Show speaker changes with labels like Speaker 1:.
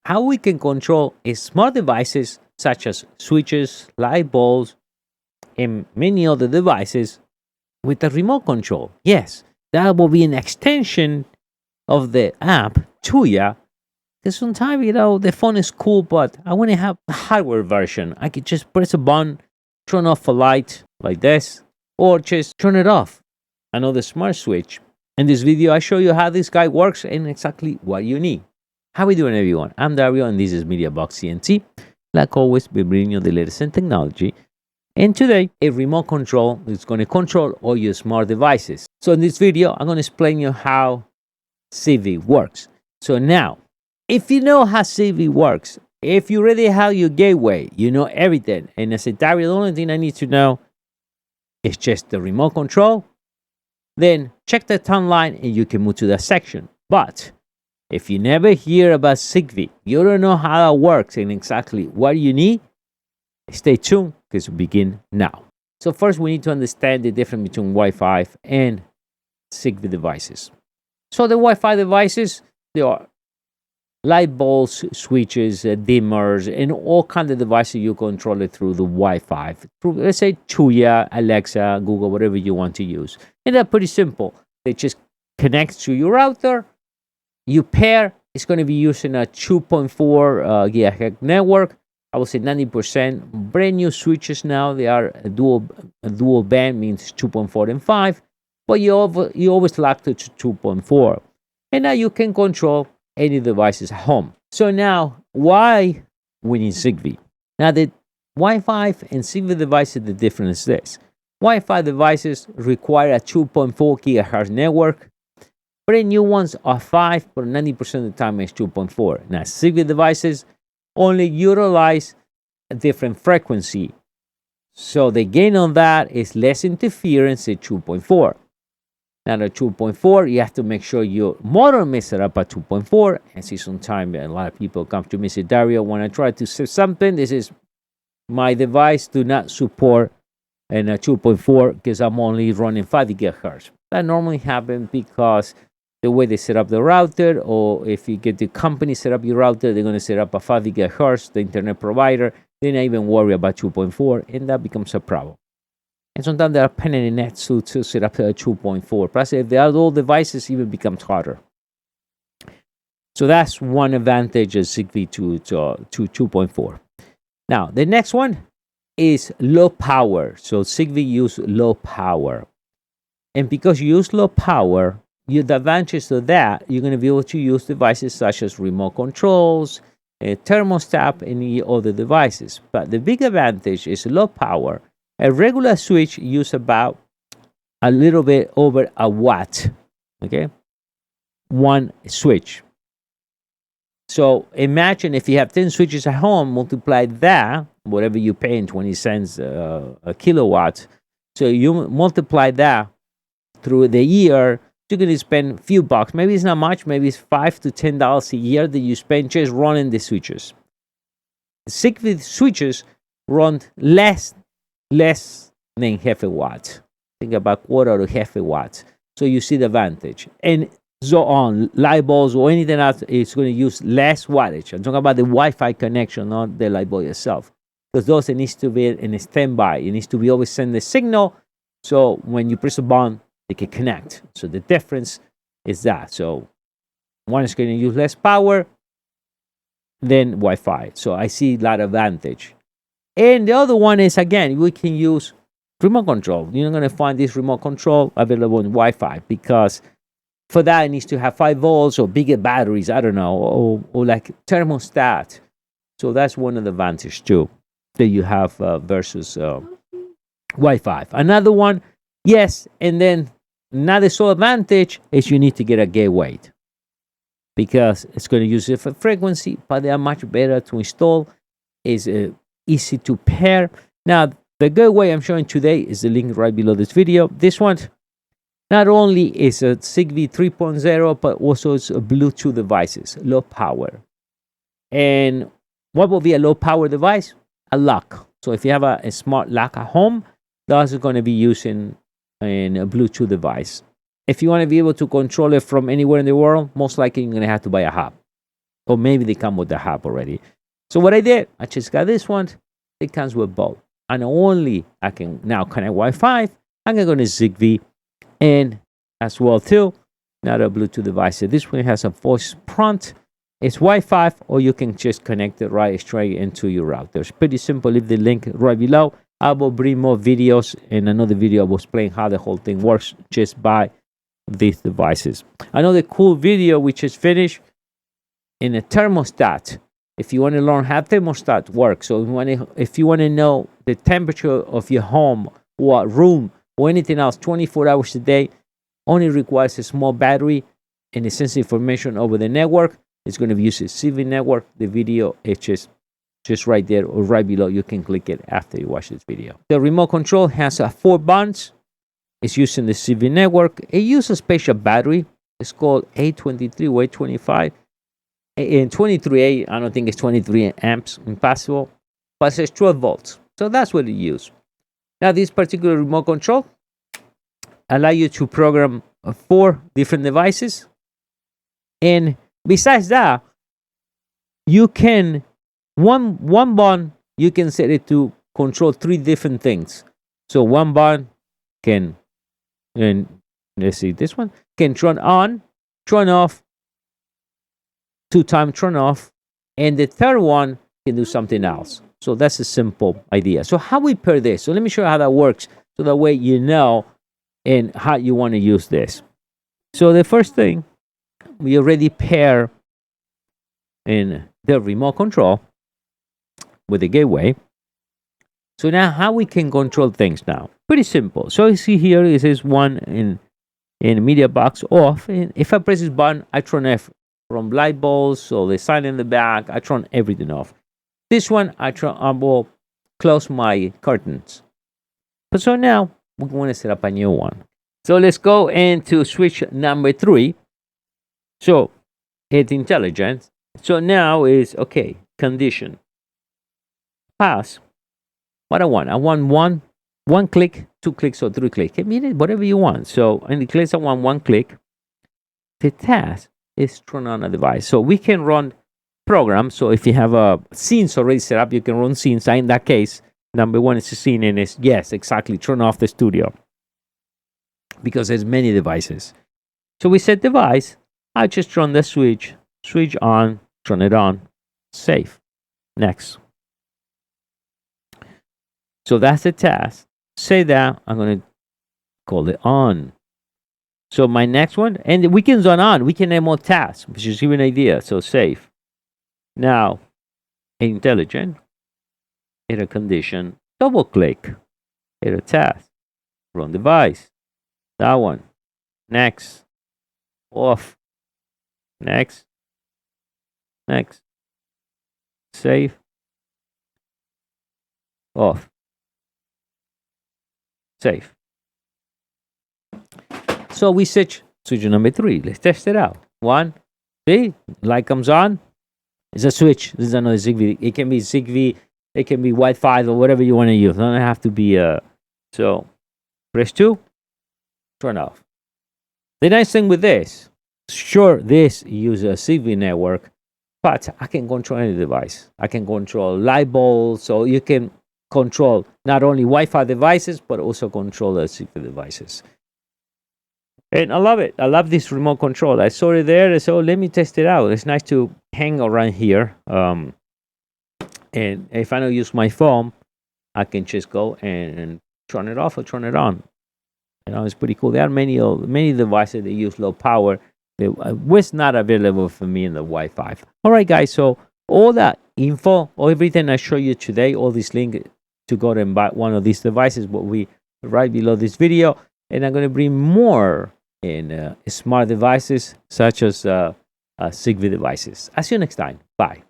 Speaker 1: how we can control smart devices such as switches, light bulbs, and many other devices with a remote control. Yes, that will be an extension of the app to you. Because sometimes, the phone is cool, but I want to have a hardware version. I could just press a button, turn off a light like this, or just turn it off. Another smart switch. In this video, I show you how this guy works and exactly what you need. How we doing, everyone? I'm Dario, and this is MEDIABOXENT. Like always, we bring you the latest in technology. And today, a remote control is going to control all your smart devices. So in this video, I'm going to explain you how Zigbee works. So now, if you know how Zigbee works, if you already have your gateway, you know everything. And as a Dario, the only thing I need to know is just the remote control. Then check the timeline and you can move to that section. But if you never hear about Zigbee, you don't know how that works and exactly what you need, stay tuned because we begin now. So first we need to understand the difference between Wi-Fi and Zigbee devices. So the Wi-Fi devices, they are light bulbs, switches, dimmers, and all kinds of devices you control it through the Wi-Fi. Through, let's say, Chuya, Alexa, Google, whatever you want to use. And they're pretty simple. They just connect to your router. You pair. It's going to be using a 2.4 gigahertz network. I would say 90%. Brand new switches now. They are a dual band, means 2.4 and 5. But you always lock it to 2.4. And now you can control any devices at home. So now, why we need Zigbee? Now, the Wi-Fi and Zigbee devices, the difference is this. Wi-Fi devices require a 2.4 gigahertz network. Brand new ones are 5, but 90% of the time it's 2.4. Now, Zigbee devices only utilize a different frequency. So the gain on that is less interference at 2.4. Now, the 2.4, you have to make sure your modem is set up at 2.4. And see, sometimes a lot of people come to me and say, Dario, when I try to say something, this is my device do not support a 2.4 because I'm only running 5 gigahertz. That normally happens because the way they set up the router, or if you get the company set up your router, they're going to set up a 5 gigahertz, the internet provider. They're not even worry about 2.4, and that becomes a problem. And sometimes there are pen and net to set up 2.4. Plus, if they are old devices, it even becomes harder. So that's one advantage of Zigbee to 2.4. Now, the next one is low power. So Zigbee use low power. And because you use low power, the advantage of that, you're going to be able to use devices such as remote controls, a thermostat, and any other devices. But the big advantage is low power. A regular switch uses about a little bit over a watt, okay? One switch. So imagine if you have 10 switches at home, multiply that, whatever you pay in 20 cents a kilowatt. So you multiply that through the year, you're going to spend a few bucks. Maybe it's not much, maybe it's $5 to $10 a year that you spend just running the switches. The Zigbee switches run less than half a watt. Think about quarter to half a watt. So you see the advantage. And so on light bulbs or anything else, it's going to use less wattage. I'm talking about the Wi-Fi connection, not the light bulb itself. Because those, it needs to be in a standby. It needs to be always send the signal. So when you press a button, they can connect. So the difference is that. So one is going to use less power than Wi-Fi. So I see a lot of advantage. And the other one is, again, we can use remote control. You're not going to find this remote control available in Wi-Fi because for that, it needs to have 5 volts or bigger batteries, I don't know, or like thermostat. So that's one of the advantages too that you have versus Wi-Fi. Another one, yes, and then another sole advantage is you need to get a gateway because it's going to use different frequency, but they are much better to install. Is easy to pair. Now, the gateway I'm showing today is the link right below this video. This one not only is a Zigbee 3.0, but also it's a Bluetooth devices, low power. And what will be a low power device? A lock. So if you have a smart lock at home, that's going to be using a Bluetooth device. If you want to be able to control it from anywhere in the world, most likely you're going to have to buy a hub. or maybe they come with the hub already. So what I did, I just got this one. It comes with both, and only I can now connect Wi-Fi. I'm gonna go to Zigbee, and as well too, not a Bluetooth device. So this one has a voice prompt. It's Wi-Fi, or you can just connect it right straight into your router. It's pretty simple. Leave the link right below. I will bring more videos. In another video, I will explain how the whole thing works just by these devices. Another cool video which is finished in a thermostat. If you want to learn how thermostat works, so if you want to know the temperature of your home or room or anything else 24 hours a day, only requires a small battery and it sends information over the network. It's going to use a Zigbee network. The video is just right there or right below. You can click it after you watch this video. The remote control has 4 buttons. It's using the Zigbee network. It uses a special battery. It's called A23 or A25. In 23A, I don't think it's 23 amps, impossible, but it says 12 volts. So that's what it uses. Now, this particular remote control allows you to program 4 different devices. And besides that, you can, one button, you can set it to control 3 different things. So one button can, and let's see, this one can turn on, turn off, 2-time turn off, and the third one can do something else. So that's a simple idea. So how we pair this? So let me show you how that works, so that way you know and how you want to use this. So the first thing, we already pair in the remote control with the gateway. So now how we can control things now? Pretty simple. So you see here, it says one in media box off. And if I press this button, I turn off from light bulbs, so the sign in the back, I turn everything off. This one, I will close my curtains. But so now, we want to set up a new one. So let's go into switch number 3. So, it's intelligent. So now is, okay, condition. Pass. What I want one click, 2 clicks, or 3 clicks. I mean, whatever you want. So, in the case I want 1 click, the task is turn on a device. So we can run programs. So if you have a scenes already set up, you can run scenes. In that case, number 1 is a scene, and it's, yes, exactly, turn off the studio, because there's many devices. So we set device. I just turn the switch on, turn it on, save, next. So that's the task. Say that, I'm going to call it on. So my next one, and we can zone on, we can add more tasks, which is even an idea. So save. Now, intelligent, hit a condition, double click, hit a task, run device. That one, next, off, next, save, off, save. So we switch number 3. Let's test it out. 1, see, light comes on. It's a switch. This is another Zigbee. It can be Zigbee, it can be Wi-Fi, or whatever you want to use. It doesn't have to be so press 2, turn off. The nice thing with this, sure, this uses a Zigbee network, but I can control any device. I can control light bulbs, so you can control not only Wi-Fi devices, but also control the Zigbee devices. And I love it. I love this remote control. I saw it there, so let me test it out. It's nice to hang around here. And if I don't use my phone, I can just go and turn it off or turn it on. You know, it's pretty cool. There are many devices that use low power that was not available for me in the Wi-Fi. All right, guys. So all that info, all everything I show you today, all this link to go and buy one of these devices, will be right below this video. And I'm going to bring more in smart devices such as Zigbee devices. I'll see you next time. Bye.